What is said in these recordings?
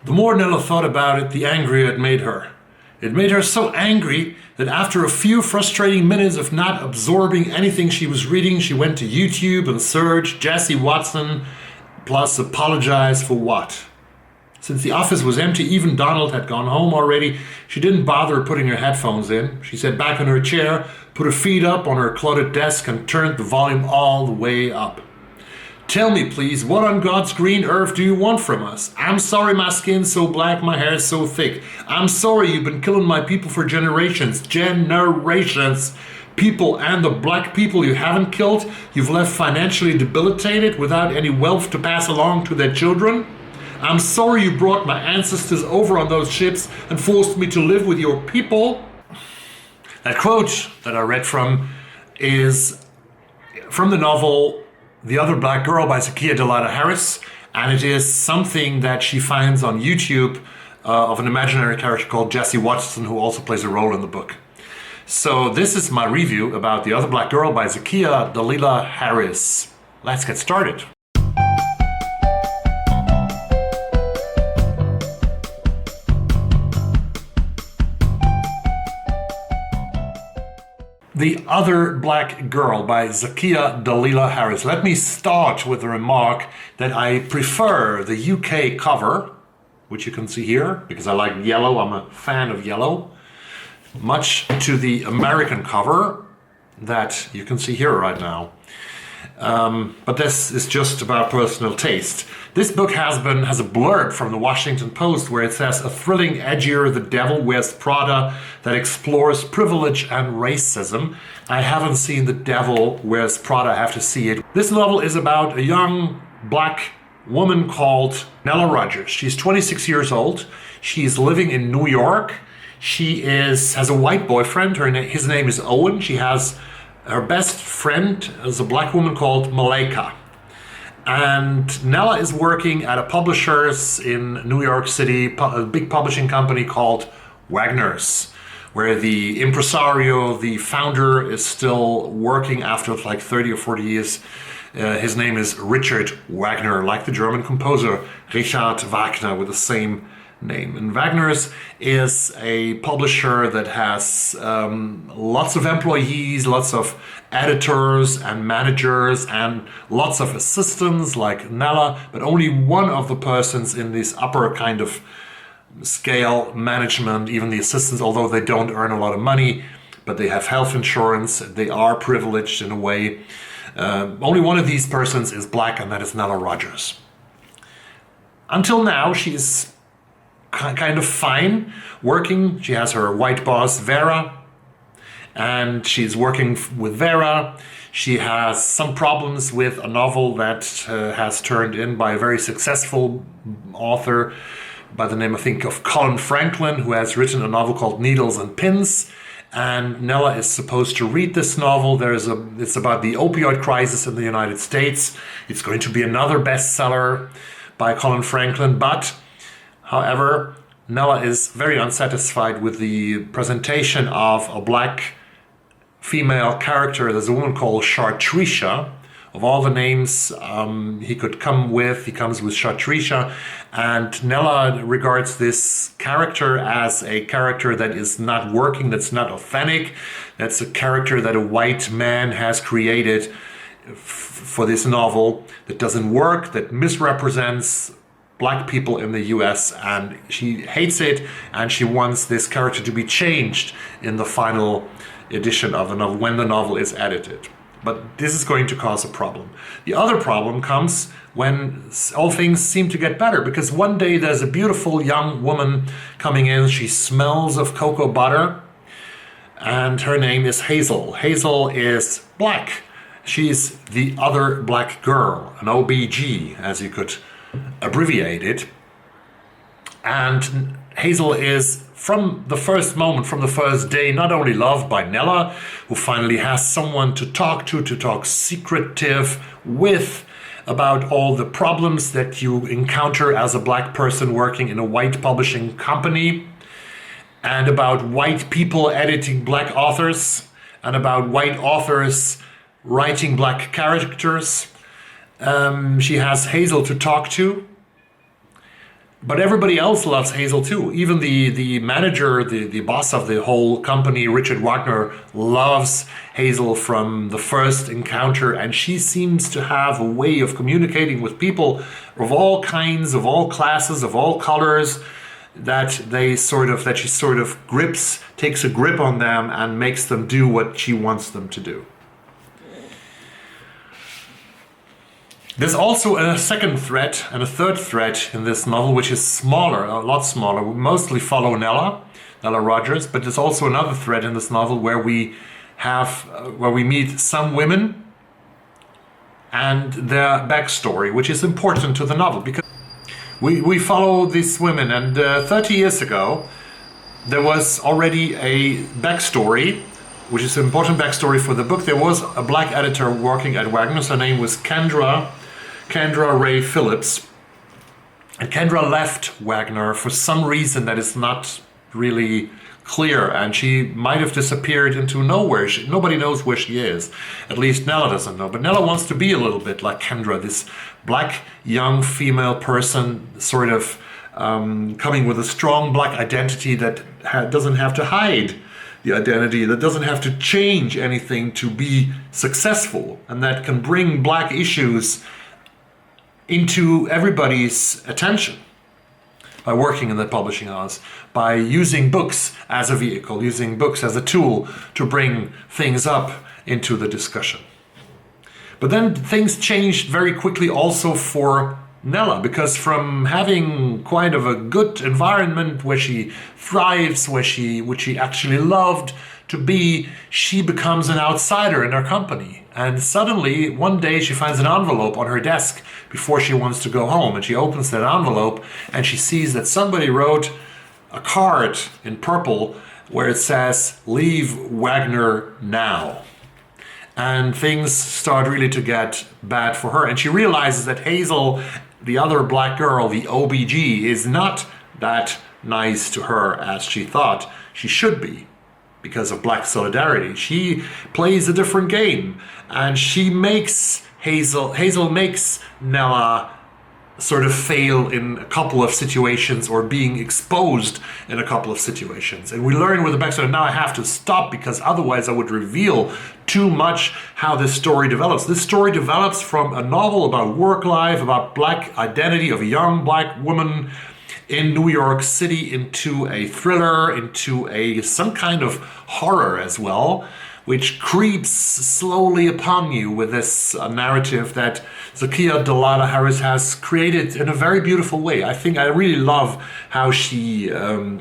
The more Nella thought about it, the angrier it made her. It made her so angry that after a few frustrating minutes of not absorbing anything she was reading, she went to YouTube and searched Jesse Watson plus apologize for what? Since the office was empty, even Donald had gone home already, she didn't bother putting her headphones in. She sat back in her chair, put her feet up on her cluttered desk and turned the volume all the way up. Tell me, please, what on God's green earth do you want from us? I'm sorry my skin's so black, my hair's so thick. I'm sorry you've been killing my people for generations. Generations. People, and the black people you haven't killed, you've left financially debilitated without any wealth to pass along to their children. I'm sorry you brought my ancestors over on those ships and forced me to live with your people. That quote that I read from is from the novel The Other Black Girl by Zakiya Dalila Harris, and it is something that she finds on YouTube of an imaginary character called Jesse Watson, who also plays a role in the book. So this is my review about The Other Black Girl by Zakiya Dalila Harris. Let's get started. The Other Black Girl by Zakiya Dalila Harris. Let me start with the remark that I prefer the UK cover, which you can see here, because I like yellow. I'm a fan of yellow, much to the American cover that you can see here right now. But this is just about personal taste. This book has a blurb from the Washington Post where it says, a thrilling, edgier The Devil Wears Prada that explores privilege and racism. I haven't seen The Devil Wears Prada, I have to see it. This novel is about a young black woman called Nella Rogers. She's 26 years old. She's living in New York. She has a white boyfriend. His name is Owen. She has her best friend is a black woman called Malika. And Nella is working at a publisher's in New York City, a big publishing company called Wagner's, where the impresario, the founder, is still working after like 30 or 40 years. His name is Richard Wagner, like the German composer Richard Wagner, with the same name. And Wagner's is a publisher that has lots of employees, lots of editors and managers, and lots of assistants like Nella, but only one of the persons in this upper kind of scale management, even the assistants, although they don't earn a lot of money, but they have health insurance, they are privileged in a way. Only one of these persons is black, and that is Nella Rogers. Until now, she's kind of fine working. She has her white boss Vera, and she's working with Vera. She has some problems with a novel that has turned in by a very successful author by the name, I think, of Colin Franklin, who has written a novel called Needles and Pins. And Nella is supposed to read this novel. It's about the opioid crisis in the United States. It's going to be another bestseller by Colin Franklin, but however, Nella is very unsatisfied with the presentation of a black female character. There's a woman called Chartrecia. Of all the names he could come with, he comes with Chartrecia. And Nella regards this character as a character that is not working, that's not authentic. That's a character that a white man has created for this novel that doesn't work, that misrepresents black people in the US, and she hates it, and she wants this character to be changed in the final edition of the novel when the novel is edited. But this is going to cause a problem. The other problem comes when all things seem to get better, because one day there's a beautiful young woman coming in. She smells of cocoa butter, and her name is Hazel. Hazel is black. She's the other black girl, an OBG, as you could abbreviate it. And Hazel is, from the first moment, from the first day, not only loved by Nella, who finally has someone to talk secretive with about all the problems that you encounter as a black person working in a white publishing company, and about white people editing black authors, and about white authors writing black characters. She has Hazel to talk to. But everybody else loves Hazel too. Even the manager, the boss of the whole company, Richard Wagner, loves Hazel from the first encounter, and she seems to have a way of communicating with people of all kinds, of all classes, of all colors, that she sort of takes a grip on them and makes them do what she wants them to do. There's also a second thread and a third thread in this novel, which is smaller, a lot smaller. We mostly follow Nella Rogers, but there's also another thread in this novel where we meet some women and their backstory, which is important to the novel because we follow these women. And 30 years ago, there was already a backstory, which is an important backstory for the book. There was a black editor working at Wagner's. Her name was Kendra Ray Phillips. And Kendra left Wagner for some reason that is not really clear, and she might have disappeared into nowhere. Nobody knows where she is. At least Nella doesn't know. But Nella wants to be a little bit like Kendra, this black young female person, sort of coming with a strong black identity that doesn't have to hide the identity, that doesn't have to change anything to be successful, and that can bring black issues into everybody's attention by working in the publishing house, by using books as a vehicle, using books as a tool to bring things up into the discussion. But then things changed very quickly also for Nella, because from having quite of a good environment where she thrives, which she actually loved to be, she becomes an outsider in her company. And suddenly, one day, she finds an envelope on her desk before she wants to go home. And she opens that envelope and she sees that somebody wrote a card in purple where it says, "Leave Wagner now." And things start really to get bad for her. And she realizes that Hazel, the other black girl, the OBG, is not that nice to her as she thought she should be. Because of black solidarity, she plays a different game, and she makes Hazel makes Nella sort of fail in a couple of situations, or being exposed in a couple of situations. And we learn with the backstory, now I have to stop because otherwise I would reveal too much how this story develops. This story develops from a novel about work life, about black identity of a young black woman in New York City, into a thriller, into some kind of horror as well, which creeps slowly upon you with this narrative that Zakiya Dalila Harris has created in a very beautiful way. I think I really love how she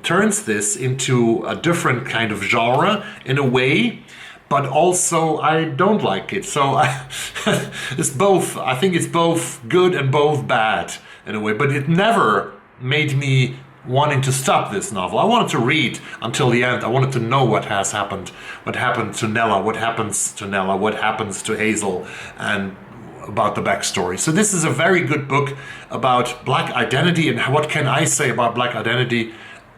turns this into a different kind of genre in a way, but also I don't like it. So it's both. I think it's both good and both bad in a way, but it never made me wanting to stop this novel. I wanted to read until the end. I wanted to know what has happened, what happened to Nella, what happens to Nella, what happens to Hazel, and about the backstory. So this is a very good book about black identity. And what can I say about black identity?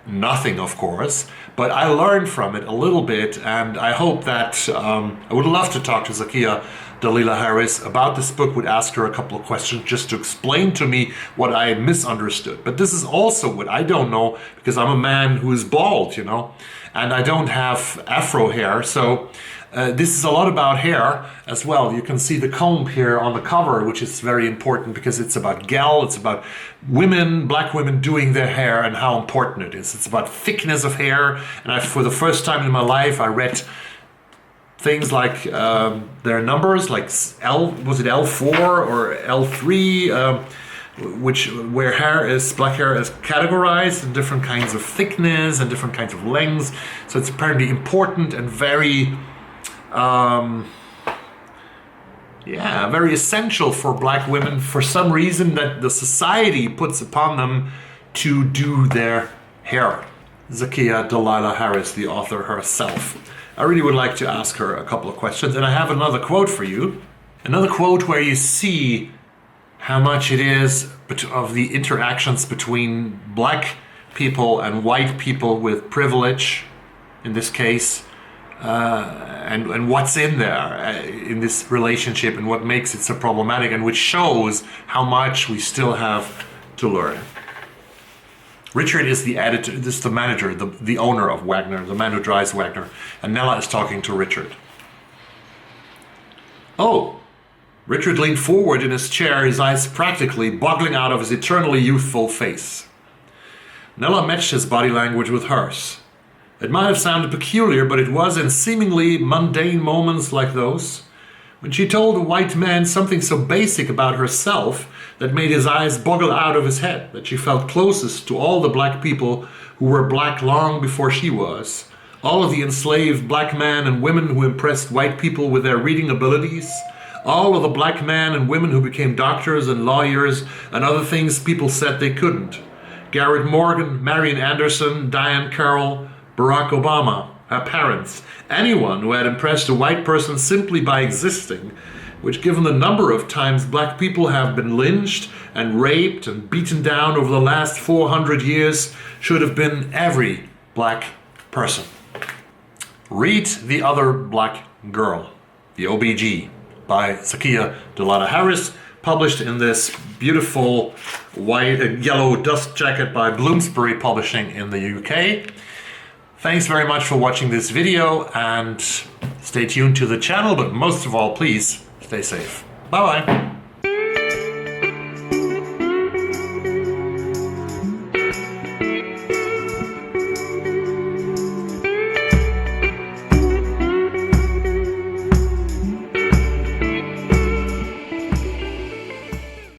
Nothing, of course, but I learned from it a little bit, and I hope that I would love to talk to Zakiya Dalila Harris about this book, would ask her a couple of questions just to explain to me what I misunderstood. But this is also what I don't know, because I'm a man who is bald, and I don't have afro hair. So this is a lot about hair as well. You can see the comb here on the cover, which is very important because it's about gal, it's about women, black women doing their hair and how important it is. It's about thickness of hair. And for the first time in my life, I read things like their numbers, like was it L4 or L3, where black hair is categorized in different kinds of thickness and different kinds of lengths. So it's apparently important and very very essential for black women for some reason that the society puts upon them to do their hair. Zakiya Dalila Harris, the author herself. I really would like to ask her a couple of questions, and I have another quote for you. Another quote where you see how much it is of the interactions between black people and white people with privilege, in this case, and what's in there in this relationship and what makes it so problematic, and which shows how much we still have to learn. Richard is the editor, this is the manager, the owner of Wagner, the man who drives Wagner. And Nella is talking to Richard. Oh, Richard leaned forward in his chair, his eyes practically boggling out of his eternally youthful face. Nella matched his body language with hers. It might have sounded peculiar, but it was in seemingly mundane moments like those, when she told a white man something so basic about herself that made his eyes boggle out of his head, that she felt closest to all the black people who were black long before she was, all of the enslaved black men and women who impressed white people with their reading abilities, all of the black men and women who became doctors and lawyers and other things people said they couldn't. Garrett Morgan, Marian Anderson, Diane Carroll, Barack Obama, her parents, anyone who had impressed a white person simply by existing, which given the number of times black people have been lynched and raped and beaten down over the last 400 years, should have been every black person. Read The Other Black Girl, the OBG, by Zakiya Dalila Harris, published in this beautiful white, yellow dust jacket by Bllomsbury Publishing in the UK. Thanks very much for watching this video, and stay tuned to the channel, but most of all, please stay safe. Bye-bye.